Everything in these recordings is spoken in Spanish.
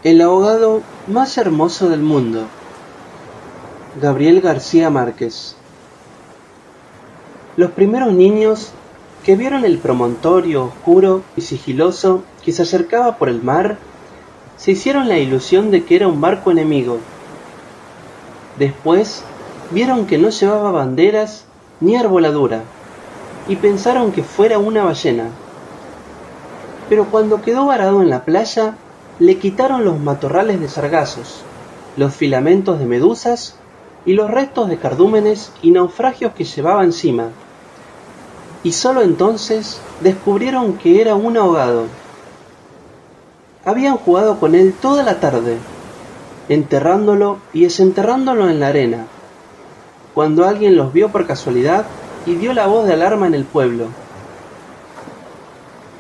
El ahogado más hermoso del mundo. Gabriel García Márquez. Los primeros niños que vieron el promontorio oscuro y sigiloso que se acercaba por el mar, se hicieron la ilusión de que era un barco enemigo. Después vieron que no llevaba banderas ni arboladura, y pensaron que fuera una ballena. Pero cuando quedó varado en la playa, le quitaron los matorrales de sargazos, los filamentos de medusas y los restos de cardúmenes y naufragios que llevaba encima. Y solo entonces descubrieron que era un ahogado. Habían jugado con él toda la tarde, enterrándolo y desenterrándolo en la arena, cuando alguien los vio por casualidad y dio la voz de alarma en el pueblo.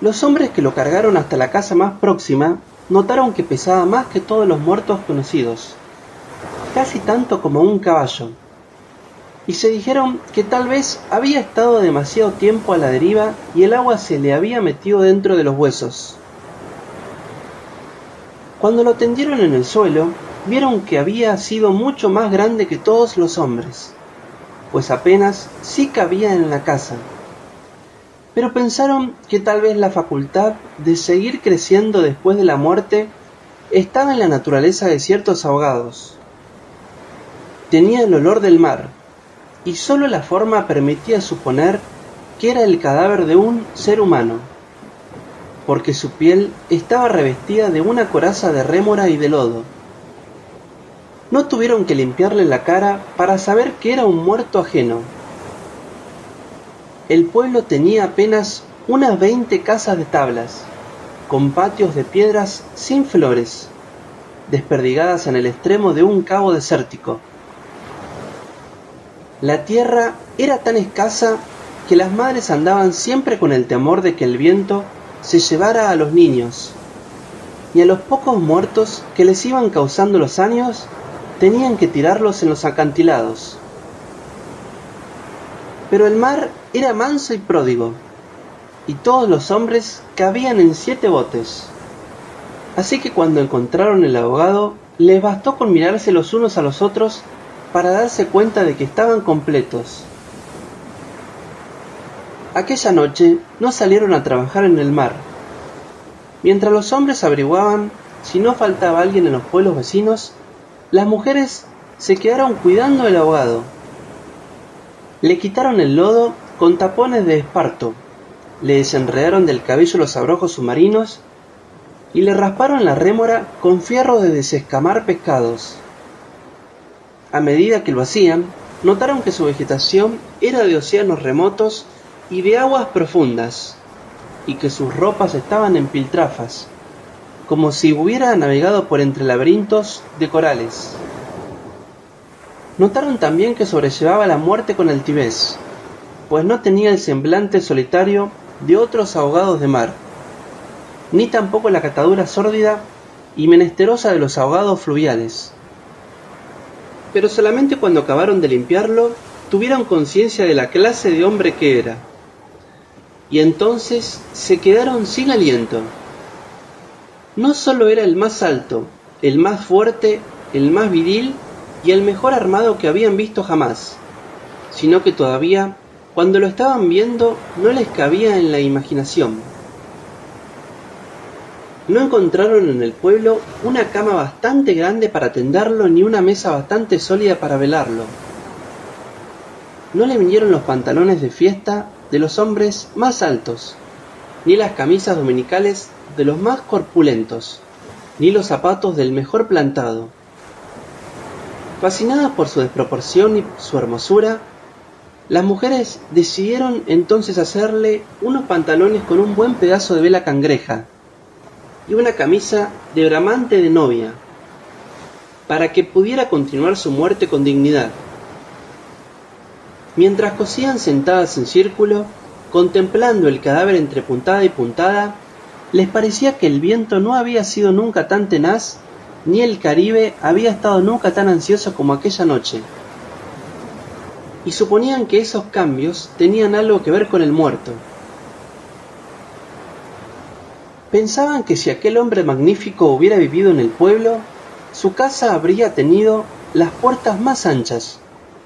Los hombres que lo cargaron hasta la casa más próxima notaron que pesaba más que todos los muertos conocidos, casi tanto como un caballo, y se dijeron que tal vez había estado demasiado tiempo a la deriva y el agua se le había metido dentro de los huesos. Cuando lo tendieron en el suelo, vieron que había sido mucho más grande que todos los hombres, pues apenas sí cabía en la casa. Pero pensaron que tal vez la facultad de seguir creciendo después de la muerte estaba en la naturaleza de ciertos ahogados. Tenía el olor del mar, y solo la forma permitía suponer que era el cadáver de un ser humano, porque su piel estaba revestida de una coraza de rémora y de lodo. No tuvieron que limpiarle la cara para saber que era un muerto ajeno. El pueblo tenía apenas unas 20 casas de tablas, con patios de piedras sin flores, desperdigadas en el extremo de un cabo desértico. La tierra era tan escasa que las madres andaban siempre con el temor de que el viento se llevara a los niños, y a los pocos muertos que les iban causando los años tenían que tirarlos en los acantilados. Pero el mar era manso y pródigo, y todos los hombres cabían en 7 botes. Así que cuando encontraron el ahogado, les bastó con mirarse los unos a los otros para darse cuenta de que estaban completos. Aquella noche no salieron a trabajar en el mar. Mientras los hombres averiguaban si no faltaba alguien en los pueblos vecinos, las mujeres se quedaron cuidando el ahogado. Le quitaron el lodo con tapones de esparto, le desenredaron del cabello los abrojos submarinos y le rasparon la rémora con fierros de desescamar pescados. A medida que lo hacían, notaron que su vegetación era de océanos remotos y de aguas profundas, y que sus ropas estaban en piltrafas, como si hubiera navegado por entre laberintos de corales. Notaron también que sobrellevaba la muerte con altivez, pues no tenía el semblante solitario de otros ahogados de mar, ni tampoco la catadura sórdida y menesterosa de los ahogados fluviales. Pero solamente cuando acabaron de limpiarlo, tuvieron conciencia de la clase de hombre que era, y entonces se quedaron sin aliento. No solo era el más alto, el más fuerte, el más viril y el mejor armado que habían visto jamás, sino que todavía, cuando lo estaban viendo, no les cabía en la imaginación. No encontraron en el pueblo una cama bastante grande para tenderlo ni una mesa bastante sólida para velarlo. No le vinieron los pantalones de fiesta de los hombres más altos, ni las camisas dominicales de los más corpulentos, ni los zapatos del mejor plantado. Fascinadas por su desproporción y su hermosura, las mujeres decidieron entonces hacerle unos pantalones con un buen pedazo de vela cangreja y una camisa de bramante de novia, para que pudiera continuar su muerte con dignidad. Mientras cosían sentadas en círculo, contemplando el cadáver entre puntada y puntada, les parecía que el viento no había sido nunca tan tenaz, ni el Caribe había estado nunca tan ansioso como aquella noche. Y suponían que esos cambios tenían algo que ver con el muerto. Pensaban que si aquel hombre magnífico hubiera vivido en el pueblo, su casa habría tenido las puertas más anchas,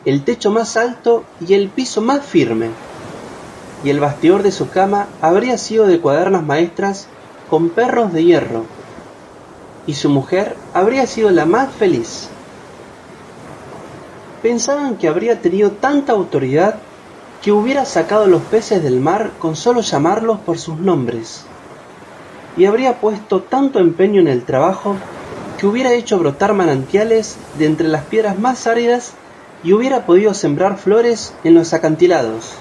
el techo más alto y el piso más firme, y el bastidor de su cama habría sido de cuadernas maestras con perros de hierro, y su mujer habría sido la más feliz. Pensaban que habría tenido tanta autoridad que hubiera sacado los peces del mar con solo llamarlos por sus nombres, y habría puesto tanto empeño en el trabajo que hubiera hecho brotar manantiales de entre las piedras más áridas y hubiera podido sembrar flores en los acantilados.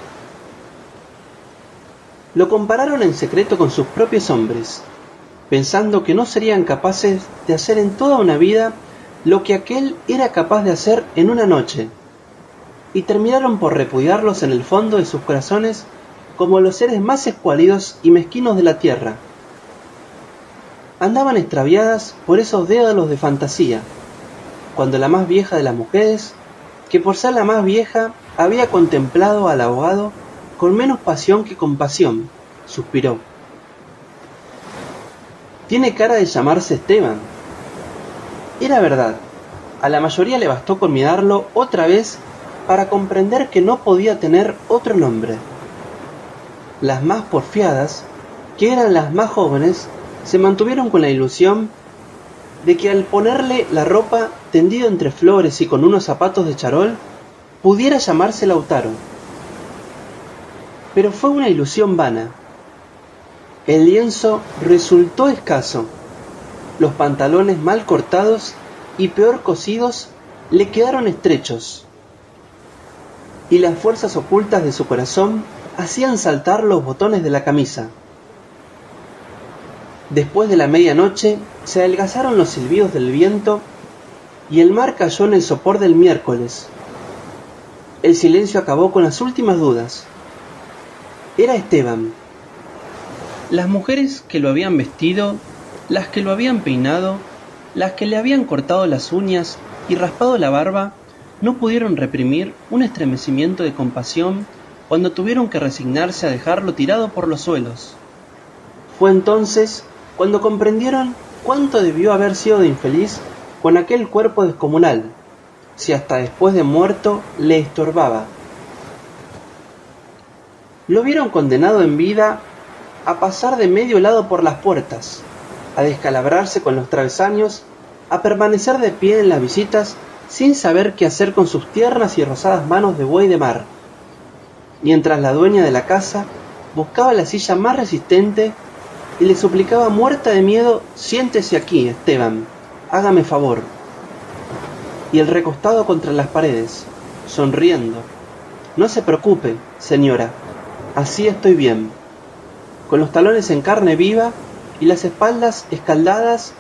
Lo compararon en secreto con sus propios hombres, pensando que no serían capaces de hacer en toda una vida lo que aquél era capaz de hacer en una noche, y terminaron por repudiarlos en el fondo de sus corazones como los seres más escuálidos y mezquinos de la tierra. Andaban extraviadas por esos dédalos de fantasía, cuando la más vieja de las mujeres, que por ser la más vieja había contemplado al abogado con menos pasión que compasión, suspiró. Tiene cara de llamarse Esteban. Era verdad, a la mayoría le bastó con mirarlo otra vez para comprender que no podía tener otro nombre. Las más porfiadas, que eran las más jóvenes, se mantuvieron con la ilusión de que al ponerle la ropa tendido entre flores y con unos zapatos de charol, pudiera llamarse Lautaro. Pero fue una ilusión vana. El lienzo resultó escaso, los pantalones mal cortados y peor cosidos le quedaron estrechos, y las fuerzas ocultas de su corazón hacían saltar los botones de la camisa. Después de la medianoche se adelgazaron los silbidos del viento y el mar cayó en el sopor del miércoles. El silencio acabó con las últimas dudas. Era Esteban. Las mujeres que lo habían vestido, las que lo habían peinado, las que le habían cortado las uñas y raspado la barba, no pudieron reprimir un estremecimiento de compasión cuando tuvieron que resignarse a dejarlo tirado por los suelos. Fue entonces cuando comprendieron cuánto debió haber sido de infeliz con aquel cuerpo descomunal, si hasta después de muerto le estorbaba. Lo vieron condenado en vida a pasar de medio lado por las puertas, a descalabrarse con los travesaños, a permanecer de pie en las visitas sin saber qué hacer con sus tiernas y rosadas manos de buey de mar, mientras la dueña de la casa buscaba la silla más resistente y le suplicaba muerta de miedo: siéntese aquí, Esteban, hágame favor. Y el recostado contra las paredes, sonriendo: no se preocupe, señora, así estoy bien, con los talones en carne viva y las espaldas escaldadas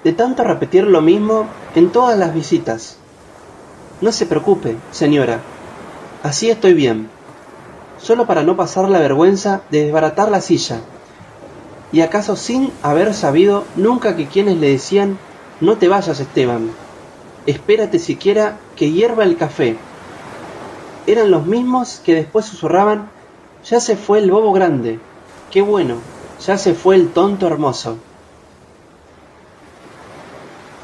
de tanto repetir lo mismo en todas las visitas. No se preocupe, señora, así estoy bien, solo para no pasar la vergüenza de desbaratar la silla, y acaso sin haber sabido nunca que quienes le decían: no te vayas, Esteban, espérate siquiera que hierva el café, eran los mismos que después susurraban: ya se fue el bobo grande, qué bueno, ya se fue el tonto hermoso.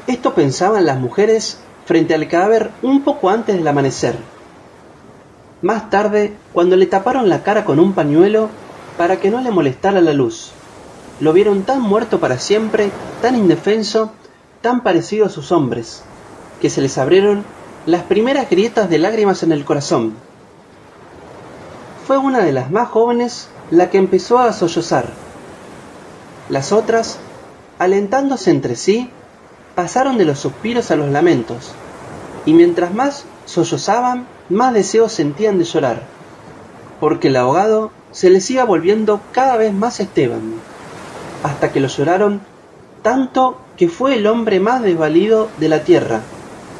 Esto pensaban las mujeres frente al cadáver un poco antes del amanecer. Más tarde, cuando le taparon la cara con un pañuelo para que no le molestara la luz, lo vieron tan muerto para siempre, tan indefenso, tan parecido a sus hombres, que se les abrieron las primeras grietas de lágrimas en el corazón. Fue una de las más jóvenes la que empezó a sollozar. Las otras, alentándose entre sí, pasaron de los suspiros a los lamentos, y mientras más sollozaban, más deseos sentían de llorar, porque el ahogado se les iba volviendo cada vez más Esteban, hasta que lo lloraron tanto que fue el hombre más desvalido de la tierra,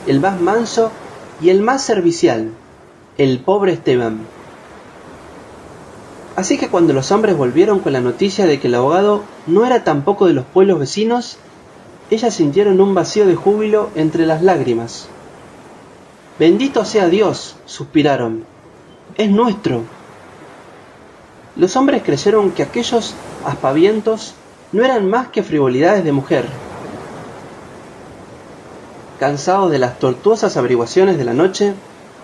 el más manso y el más servicial, el pobre Esteban. Así que cuando los hombres volvieron con la noticia de que el ahogado no era tampoco de los pueblos vecinos, ellas sintieron un vacío de júbilo entre las lágrimas. «Bendito sea Dios», suspiraron, «es nuestro». Los hombres creyeron que aquellos aspavientos no eran más que frivolidades de mujer. Cansados de las tortuosas averiguaciones de la noche,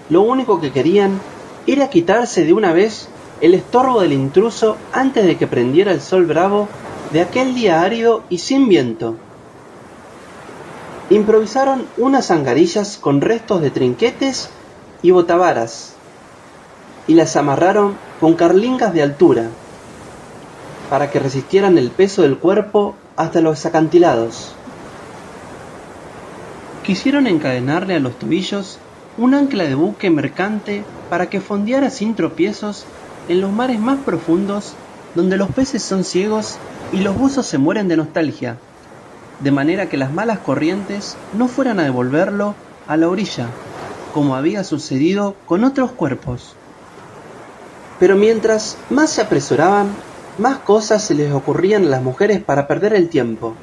lo único que querían era quitarse de una vez el estorbo del intruso antes de que prendiera el sol bravo de aquel día árido y sin viento. Improvisaron unas angarillas con restos de trinquetes y botavaras, y las amarraron con carlingas de altura, para que resistieran el peso del cuerpo hasta los acantilados. Quisieron encadenarle a los tobillos un ancla de buque mercante para que fondeara sin tropiezos en los mares más profundos, donde los peces son ciegos y los buzos se mueren de nostalgia, de manera que las malas corrientes no fueran a devolverlo a la orilla, como había sucedido con otros cuerpos. Pero mientras más se apresuraban, más cosas se les ocurrían a las mujeres para perder el tiempo.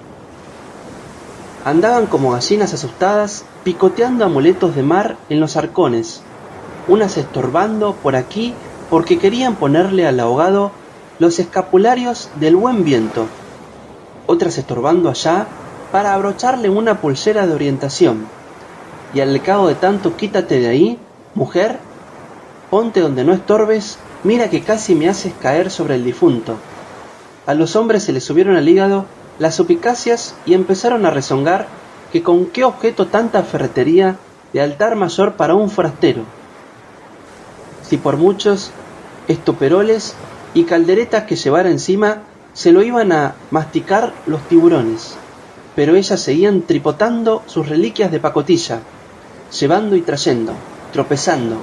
Andaban como gallinas asustadas, picoteando amuletos de mar en los arcones, unas estorbando por aquí porque querían ponerle al ahogado los escapularios del buen viento, otras estorbando allá para abrocharle una pulsera de orientación, y al cabo de tanto quítate de ahí, mujer, ponte donde no estorbes, mira que casi me haces caer sobre el difunto. A los hombres se les subieron al hígado las suspicacias y empezaron a rezongar que con qué objeto tanta ferretería de altar mayor para un forastero, si por muchos estoperoles y calderetas que llevara encima se lo iban a masticar los tiburones. Pero ellas seguían tripotando sus reliquias de pacotilla, llevando y trayendo, tropezando,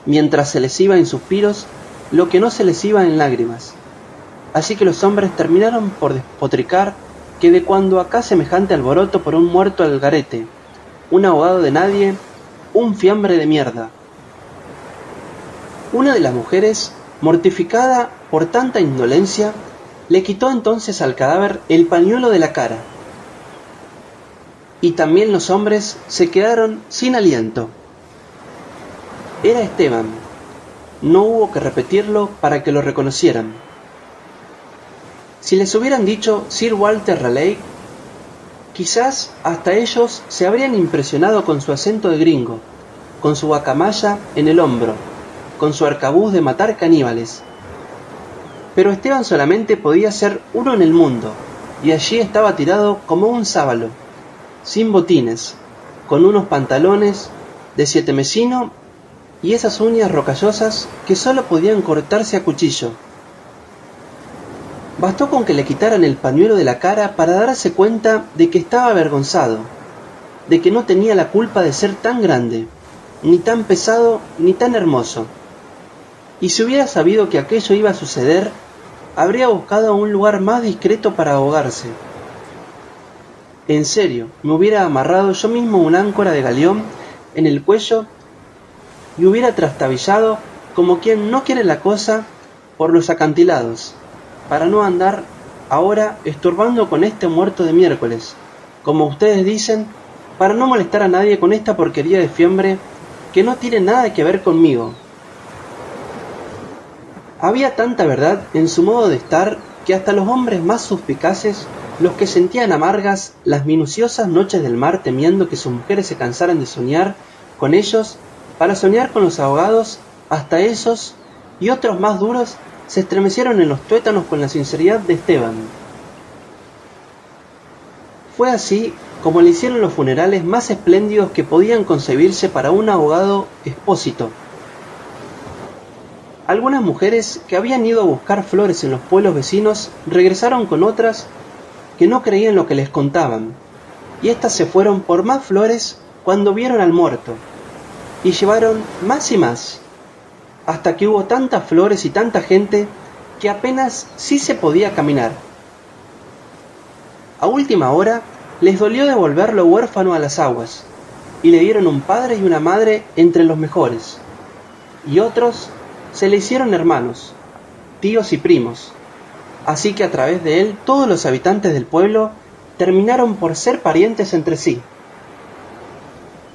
mientras se les iba en suspiros lo que no se les iba en lágrimas. Así que los hombres terminaron por despotricar que de cuando acá semejante alboroto por un muerto al garete, un ahogado de nadie, un fiambre de mierda. Una de las mujeres, mortificada por tanta indolencia, le quitó entonces al cadáver el pañuelo de la cara. Y también los hombres se quedaron sin aliento. Era Esteban. No hubo que repetirlo para que lo reconocieran. Si les hubieran dicho Sir Walter Raleigh, quizás hasta ellos se habrían impresionado con su acento de gringo, con su guacamaya en el hombro, con su arcabuz de matar caníbales. Pero Esteban solamente podía ser uno en el mundo, y allí estaba tirado como un sábalo, sin botines, con unos pantalones de 7 mesino y esas uñas rocallosas que solo podían cortarse a cuchillo. Bastó con que le quitaran el pañuelo de la cara para darse cuenta de que estaba avergonzado, de que no tenía la culpa de ser tan grande, ni tan pesado, ni tan hermoso. Y si hubiera sabido que aquello iba a suceder, habría buscado un lugar más discreto para ahogarse. En serio, me hubiera amarrado yo mismo un áncora de galeón en el cuello y hubiera trastabillado como quien no quiere la cosa por los acantilados, para no andar ahora estorbando con este muerto de miércoles, como ustedes dicen, para no molestar a nadie con esta porquería de fiambre que no tiene nada que ver conmigo. Había tanta verdad en su modo de estar que hasta los hombres más suspicaces, los que sentían amargas las minuciosas noches del mar temiendo que sus mujeres se cansaran de soñar con ellos para soñar con los ahogados, hasta esos y otros más duros se estremecieron en los tuétanos con la sinceridad de Esteban. Fue así como le hicieron los funerales más espléndidos que podían concebirse para un ahogado expósito. Algunas mujeres que habían ido a buscar flores en los pueblos vecinos regresaron con otras que no creían lo que les contaban, y éstas se fueron por más flores cuando vieron al muerto, y llevaron más y más, hasta que hubo tantas flores y tanta gente que apenas sí se podía caminar. A última hora les dolió devolverlo huérfano a las aguas, y le dieron un padre y una madre entre los mejores, y otros se le hicieron hermanos, tíos y primos, así que a través de él todos los habitantes del pueblo terminaron por ser parientes entre sí.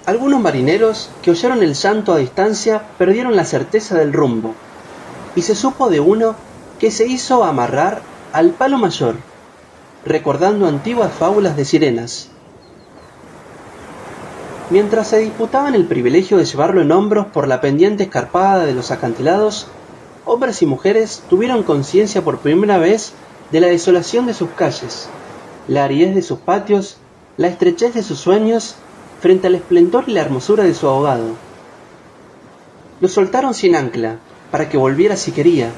Algunos marineros que oyeron el llanto a distancia perdieron la certeza del rumbo, y se supo de uno que se hizo amarrar al palo mayor, recordando antiguas fábulas de sirenas. Mientras se disputaban el privilegio de llevarlo en hombros por la pendiente escarpada de los acantilados, hombres y mujeres tuvieron conciencia por primera vez de la desolación de sus calles, la aridez de sus patios, la estrechez de sus sueños frente al esplendor y la hermosura de su ahogado. Lo soltaron sin ancla, para que volviera si quería,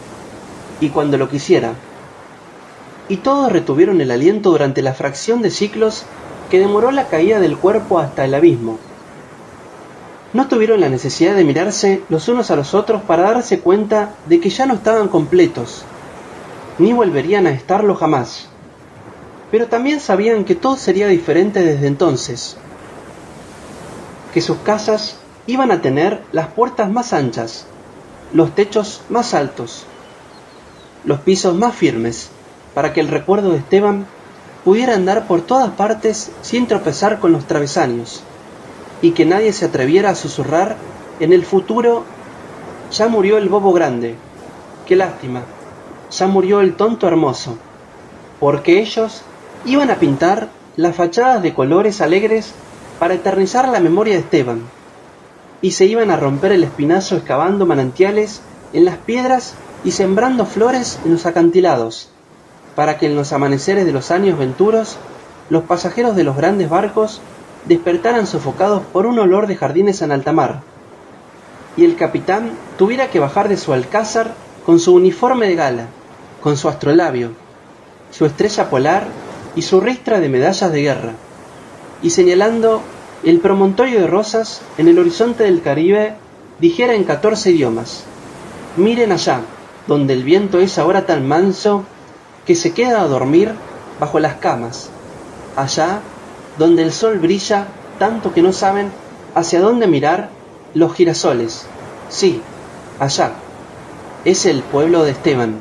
y cuando lo quisiera. Y todos retuvieron el aliento durante la fracción de siglos que demoró la caída del cuerpo hasta el abismo. No tuvieron la necesidad de mirarse los unos a los otros para darse cuenta de que ya no estaban completos, ni volverían a estarlo jamás. Pero también sabían que todo sería diferente desde entonces, que sus casas iban a tener las puertas más anchas, los techos más altos, los pisos más firmes, para que el recuerdo de Esteban pudiera andar por todas partes sin tropezar con los travesaños, y que nadie se atreviera a susurrar en el futuro: ya murió el bobo grande, qué lástima, ya murió el tonto hermoso, porque ellos iban a pintar las fachadas de colores alegres para eternizar la memoria de Esteban, y se iban a romper el espinazo excavando manantiales en las piedras y sembrando flores en los acantilados, para que en los amaneceres de los años venturos los pasajeros de los grandes barcos despertaran sofocados por un olor de jardines en alta mar, y el capitán tuviera que bajar de su alcázar con su uniforme de gala, con su astrolabio, su estrella polar y su ristra de medallas de guerra, y señalando el promontorio de rosas en el horizonte del Caribe, dijera en 14 idiomas: miren allá, donde el viento es ahora tan manso que se queda a dormir bajo las camas, allá donde el sol brilla tanto que no saben hacia dónde mirar los girasoles. Sí, allá es el pueblo de Esteban.